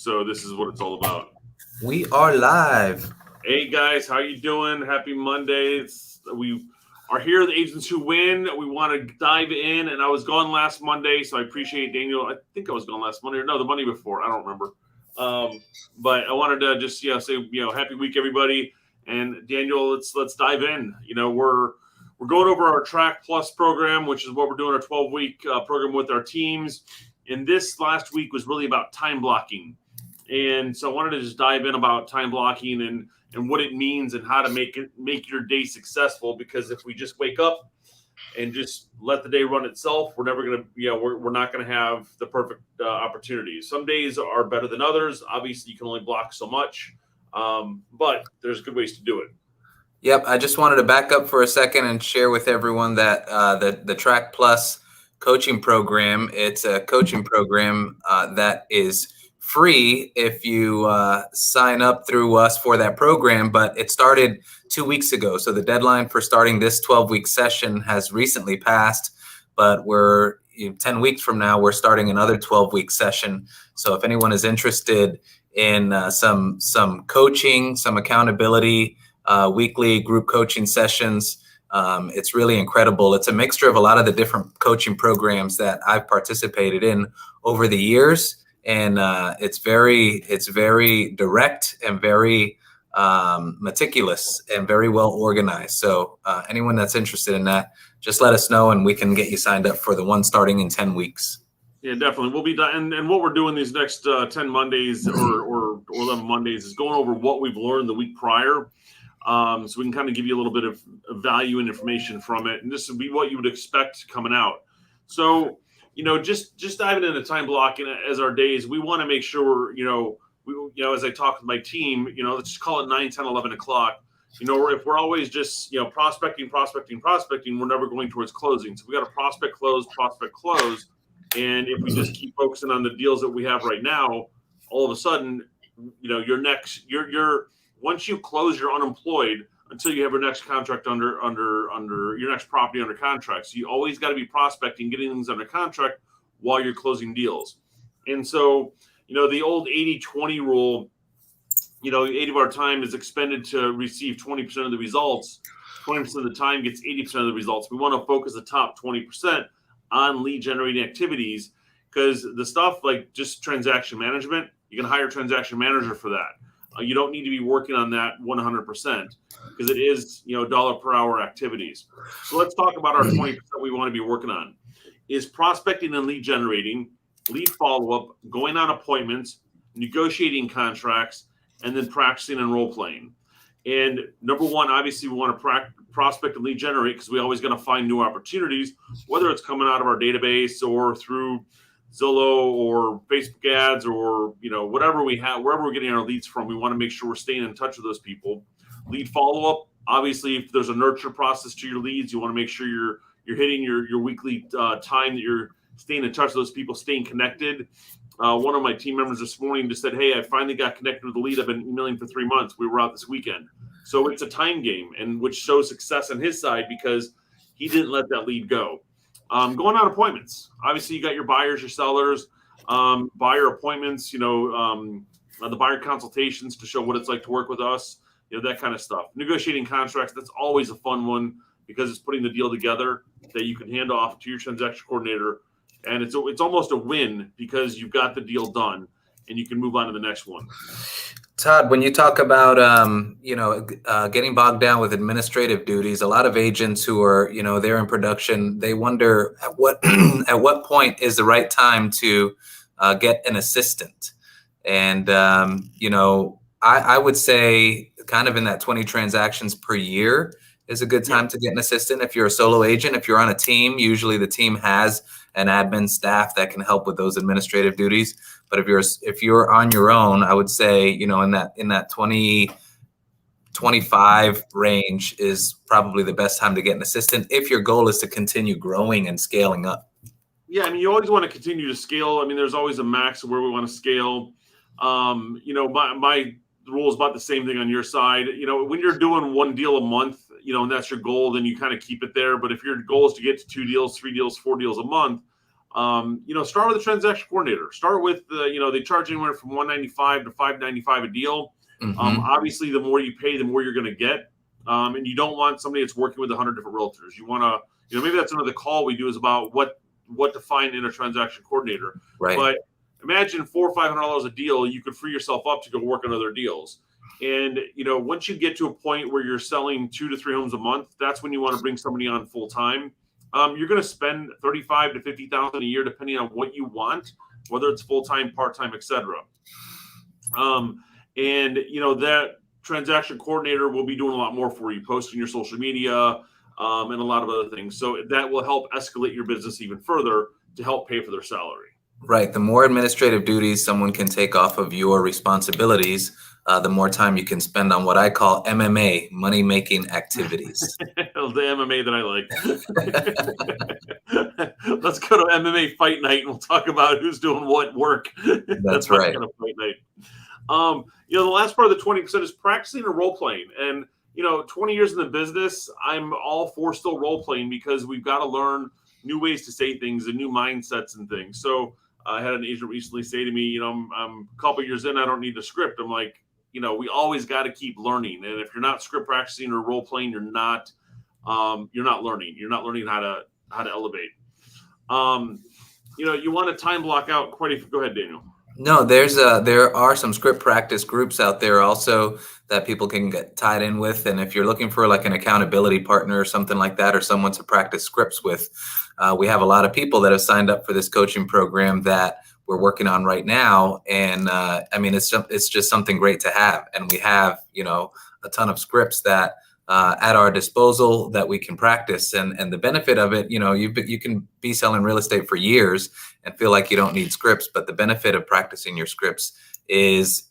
So this is what it's all about. We are live. Hey guys, how you doing? Happy Monday. We are here, the agents who win. We want to dive in, and I was gone last Monday, so I appreciate Daniel. I think I was gone last Monday, or no, the Monday before. I don't remember. But I wanted to just say happy week, everybody. And Daniel, let's dive in. We're going over our Track Plus program, which is what we're doing, our 12-week program with our teams. And this last week was really about time blocking. And so I wanted to just dive in about time blocking and what it means and how to make your day successful. Because if we just wake up and just let the day run itself, we're never going to, we're not going to have the perfect opportunities. Some days are better than others. Obviously, you can only block so much, but there's good ways to do it. Yep. I just wanted to back up for a second and share with everyone that the Track Plus coaching program, it's a coaching program that is free if you sign up through us for that program, but it started 2 weeks ago. So the deadline for starting this 12-week session has recently passed, but we're 10 weeks from now, we're starting another 12-week session. So if anyone is interested in some coaching, some accountability, weekly group coaching sessions, it's really incredible. It's a mixture of a lot of the different coaching programs that I've participated in over the years. And it's very direct and very meticulous and very well organized. So anyone that's interested in that, just let us know and we can get you signed up for the one starting in 10 weeks. Yeah, definitely. We'll be done. And what we're doing these next 10 Mondays or 11 Mondays is going over what we've learned the week prior. So we can kind of give you a little bit of value and information from it. And this would be what you would expect coming out. So, just diving into time blocking as our days, we want to make sure, as I talk with my team, let's just call it 9, 10, 11 o'clock. If we're always just, prospecting, we're never going towards closing. So we got to prospect, close. And if we just keep focusing on the deals that we have right now, all of a sudden, you're once you close, you're unemployed until you have your next contract under your next property under contract. So you always got to be prospecting, getting things under contract while you're closing deals. And so, the old 80-20 rule, 80 of our time is expended to receive 20% of the results. 20% of the time gets 80% of the results. We want to focus the top 20% on lead generating activities, because the stuff like just transaction management, you can hire a transaction manager for that. You don't need to be working on that 100% because it is, dollar per hour activities. So let's talk about our 20% we want to be working on is prospecting and lead generating, lead follow-up, going on appointments, negotiating contracts, and then practicing and role playing. And number one, obviously we want to prospect and lead generate because we always going to find new opportunities, whether it's coming out of our database or through Zillow or Facebook ads or, whatever we have, wherever we're getting our leads from, we want to make sure we're staying in touch with those people. Lead follow-up, obviously, if there's a nurture process to your leads, you want to make sure you're hitting your weekly time that you're staying in touch with those people, staying connected. One of my team members this morning just said, hey, I finally got connected with the lead I've been emailing for 3 months. We were out this weekend. So it's a time game, and which shows success on his side because he didn't let that lead go. Going on appointments. Obviously, you got your buyers, your sellers, buyer appointments, the buyer consultations to show what it's like to work with us, that kind of stuff. Negotiating contracts, that's always a fun one because it's putting the deal together that you can hand off to your transaction coordinator. And it's almost a win because you've got the deal done and you can move on to the next one. Todd, when you talk about, getting bogged down with administrative duties, a lot of agents who are, they're in production, they wonder at what point is the right time to get an assistant. And, I would say kind of in that 20 transactions per year is a good time to get an assistant. If you're a solo agent, if you're on a team, usually the team has an admin staff that can help with those administrative duties. But if you're on your own, I would say, in that 20, 25 range is probably the best time to get an assistant if your goal is to continue growing and scaling up. Yeah, you always want to continue to scale. There's always a max of where we want to scale. My rule is about the same thing on your side. When you're doing one deal a month, and that's your goal, then you kind of keep it there. But if your goal is to get to 2 deals, 3 deals, 4 deals a month, Start with a transaction coordinator. Start with they charge anywhere from $195 to $595 a deal. Obviously, the more you pay, the more you're going to get. And you don't want somebody that's working with 100 different realtors. You want to, maybe that's another call we do is about what to find in a transaction coordinator. Right. But imagine $400 or $500 a deal, you could free yourself up to go work on other deals. And, once you get to a point where you're selling 2 to 3 homes a month, that's when you want to bring somebody on full time. You're going to spend $35,000 to $50,000 a year, depending on what you want, whether it's full time, part time, etc. That transaction coordinator will be doing a lot more for you, posting your social media, and a lot of other things. So that will help escalate your business even further to help pay for their salary. Right. The more administrative duties someone can take off of your responsibilities, the more time you can spend on what I call MMA, money-making activities. The MMA that I like. Let's go to MMA fight night and we'll talk about who's doing what work. That's right. Kind of fight night. The last part of the 20% is practicing or role playing. And 20 years in the business, I'm all for still role playing because we've got to learn new ways to say things and new mindsets and things. So I had an agent recently say to me, I'm a couple years in, I don't need a script. I'm like, we always got to keep learning. And if you're not script practicing or role playing, you're not learning. You're not learning how to elevate. You want to time block out quite a few. Go ahead, Daniel. No, there are some script practice groups out there also that people can get tied in with. And if you're looking for like an accountability partner or something like that, or someone to practice scripts with, we have a lot of people that have signed up for this coaching program that we're working on right now. And it's just something great to have. And we have, a ton of scripts that at our disposal that we can practice. And the benefit of it, you can be selling real estate for years and feel like you don't need scripts. But the benefit of practicing your scripts is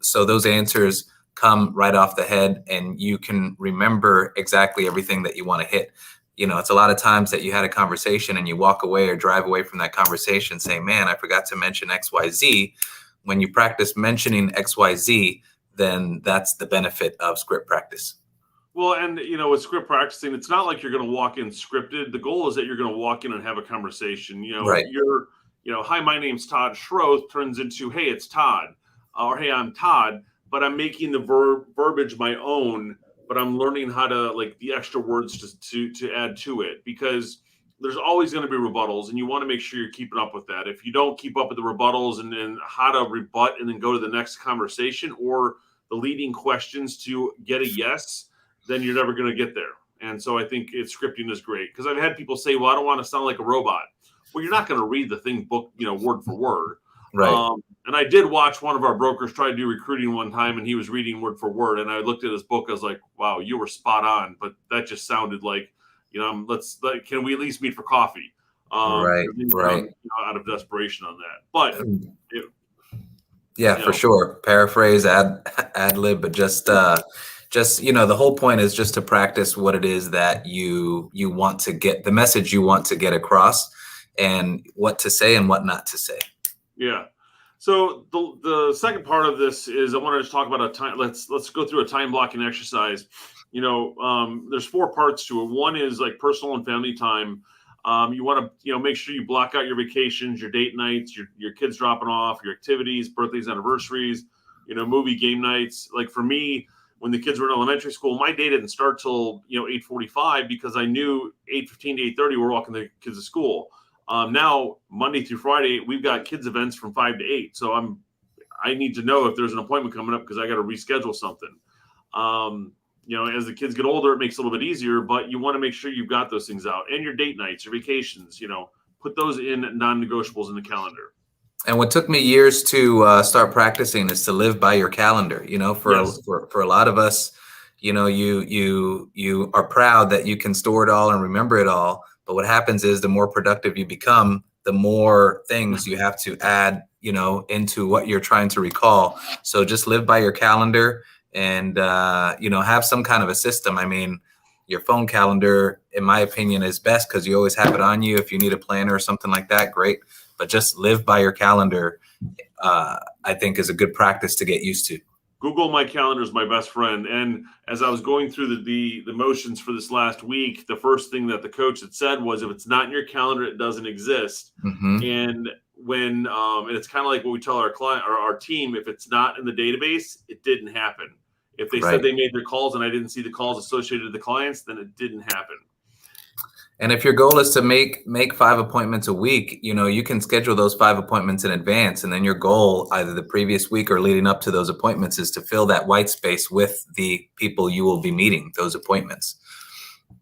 so those answers come right off the head and you can remember exactly everything that you want to hit. It's a lot of times that you had a conversation and you walk away or drive away from that conversation saying, man, I forgot to mention XYZ. When you practice mentioning XYZ, then that's the benefit of script practice. Well, and with script practicing, it's not like you're going to walk in scripted. The goal is that you're going to walk in and have a conversation. Right. Hi, my name's Todd Schroth turns into, hey, it's Todd, or hey, I'm Todd, but I'm making the verbiage my own, but I'm learning how to like the extra words to add to it, because there's always going to be rebuttals and you want to make sure you're keeping up with that. If you don't keep up with the rebuttals and then how to rebut and then go to the next conversation or the leading questions to get a yes, then you're never going to get there. And so I think scripting is great, because I've had people say, well, I don't want to sound like a robot. Well, you're not going to read the thing book, word for word. Right. And I did watch one of our brokers try to do recruiting one time, and he was reading word for word. And I looked at his book. I was like, wow, you were spot on. But that just sounded like, can we at least meet for coffee? Right. Out of desperation on that. But for sure. Paraphrase, ad lib, but just the whole point is just to practice what it is that you want to get, the message you want to get across, and what to say and what not to say. Yeah. So the second part of this is I want to talk about a time. Let's go through a time blocking exercise. There's 4 parts to it. One is like personal and family time. You want to make sure you block out your vacations, your date nights, your kids dropping off, your activities, birthdays, anniversaries, movie game nights. Like for me, when the kids were in elementary school, my day didn't start till 8:45 because I knew 8:15 to 8:30 we're walking the kids to school. Now Monday through Friday we've got kids events from 5 to 8, so I need to know if there's an appointment coming up because I got to reschedule something. As the kids get older, it makes it a little bit easier, but you want to make sure you've got those things out, and your date nights, your vacations. Put those in non-negotiables in the calendar. And what took me years to start practicing is to live by your calendar. For a lot of us, you are proud that you can store it all and remember it all. But what happens is the more productive you become, the more things you have to add, into what you're trying to recall. So just live by your calendar and, have some kind of a system. I mean, your phone calendar, in my opinion, is best because you always have it on you. If you need a planner or something like that, great. But just live by your calendar, I think, is a good practice to get used to. Google My Calendar is my best friend. And as I was going through the motions for this last week, the first thing that the coach had said was, if it's not in your calendar, it doesn't exist. And when and it's kind of like what we tell our client or our team, if it's not in the database, it didn't happen. If they said they made their calls and I didn't see the calls associated with the clients, then it didn't happen. And if your goal is to make 5 appointments a week, you can schedule those 5 appointments in advance. And then your goal, either the previous week or leading up to those appointments, is to fill that white space with the people you will be meeting, those appointments.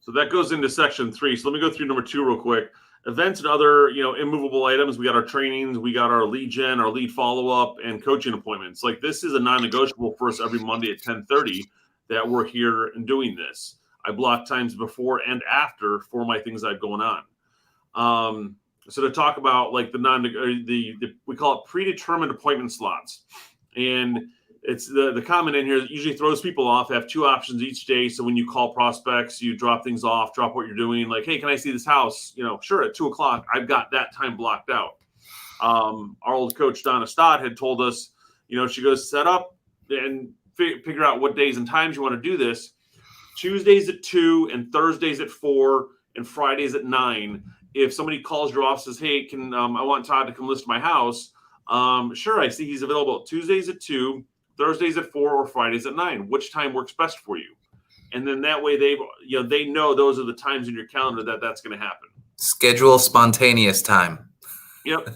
So that goes into section 3. So let me go through number 2 real quick. Events and other, immovable items. We got our trainings, we got our lead gen, our lead follow-up, and coaching appointments. Like, this is a non-negotiable for us every Monday at 10:30 that we're here and doing this. I block times before and after for my things I have going on. So to talk about like we call it predetermined appointment slots, and it's the comment in here that usually throws people off. I have 2 options each day. So when you call prospects, you drop things off, drop what you're doing. Like, hey, can I see this house? Sure, at 2 o'clock, I've got that time blocked out. Our old coach, 𝙏𝙤𝙙𝙙𝙬 had told us, she goes, set up and figure out what days and times you want to do this. Tuesdays at 2 and Thursdays at 4 and Fridays at 9. If somebody calls your office, says, hey, I want Todd to come list my house. Sure, I see he's available Tuesdays at 2, Thursdays at 4, or Fridays at 9. Which time works best for you? And then that way they know those are the times in your calendar that's going to happen. Schedule spontaneous time. Yep.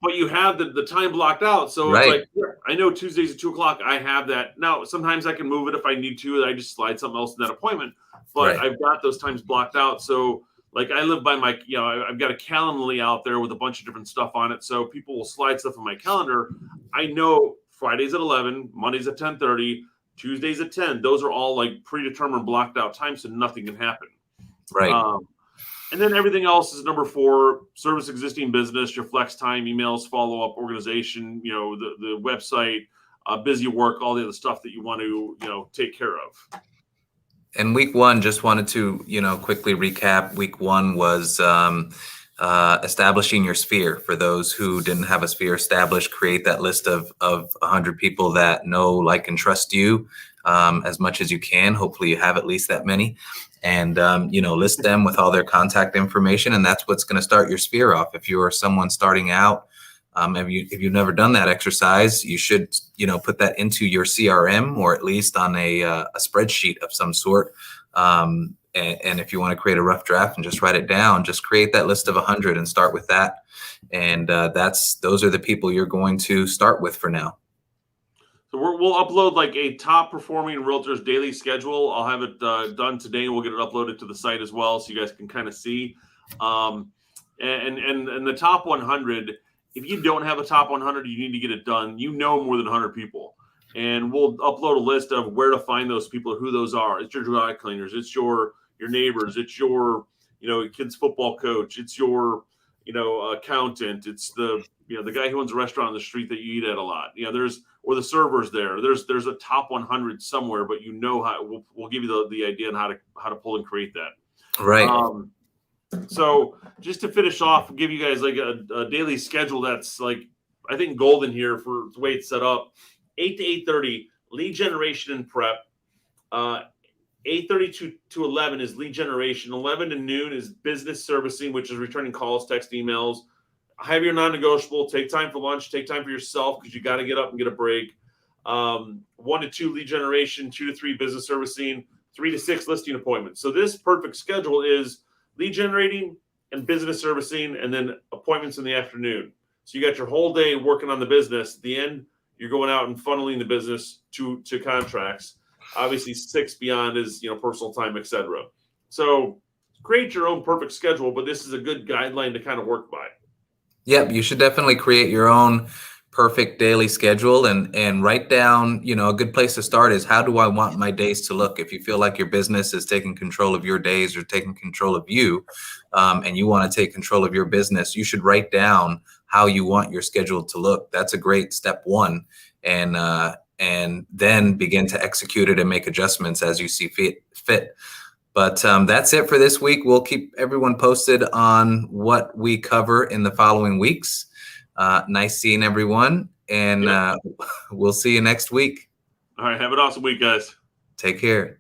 But you have the time blocked out. So it's like, yeah, I know Tuesdays at 2 o'clock, I have that. Now, sometimes I can move it if I need to. I just slide something else in that appointment. But I've got those times blocked out. So like, I live by my, I've got a Calendly out there with a bunch of different stuff on it. So people will slide stuff in my calendar. I know Fridays at 11, Mondays at 10:30, Tuesdays at 10. Those are all like predetermined blocked out times, so nothing can happen. Right. And then everything else is number 4, service existing business, your flex time, emails, follow-up, organization, the website, busy work, all the other stuff that you want to, take care of. And week 1, just wanted to, quickly recap. Week 1 was establishing your sphere. For those who didn't have a sphere established, create that list of 100 people that know, like, and trust you as much as you can. Hopefully you have at least that many. And, list them with all their contact information. And that's what's going to start your sphere off. If you're someone starting out, if you've never done that exercise, you should, put that into your CRM, or at least on a spreadsheet of some sort. And if you want to create a rough draft and just write it down, just create that list of 100 and start with that. And those are the people you're going to start with for now. So we'll upload like a top performing realtors daily schedule. I'll have it done today. We'll get it uploaded to the site as well, so you guys can kind of see. And the top 100, if you don't have a top 100, you need to get it done. More than 100 people. And we'll upload a list of where to find those people, who those are. It's your dry cleaners. It's your neighbors. It's your, kid's football coach. It's your, accountant. It's the guy who owns a restaurant on the street that you eat at a lot. Or the servers there. There's a top 100 somewhere, but how we'll give you the idea on how to pull and create that. Right. So just to finish off, give you guys like a daily schedule that's like, I think, golden here for the way it's set up. 8 to 8:30, lead generation and prep. 8:30 to 11 is lead generation. 11 to noon is business servicing, which is returning calls, text, emails. Have your non-negotiable. Take time for lunch. Take time for yourself, because you got to get up and get a break. 1 to 2 lead generation. 2 to 3 business servicing. 3 to 6 listing appointments. So this perfect schedule is lead generating and business servicing, and then appointments in the afternoon. So you got your whole day working on the business. At the end, you're going out and funneling the business to contracts. Obviously, 6 beyond is personal time, etc. So create your own perfect schedule, but this is a good guideline to kind of work by. Yep, you should definitely create your own perfect daily schedule and write down, a good place to start is, how do I want my days to look? If you feel like your business is taking control of your days or taking control of you, and you want to take control of your business, you should write down how you want your schedule to look. That's a great step 1. And then begin to execute it and make adjustments as you see fit. But that's it for this week. We'll keep everyone posted on what we cover in the following weeks. Nice seeing everyone, and we'll see you next week. All right. Have an awesome week, guys. Take care.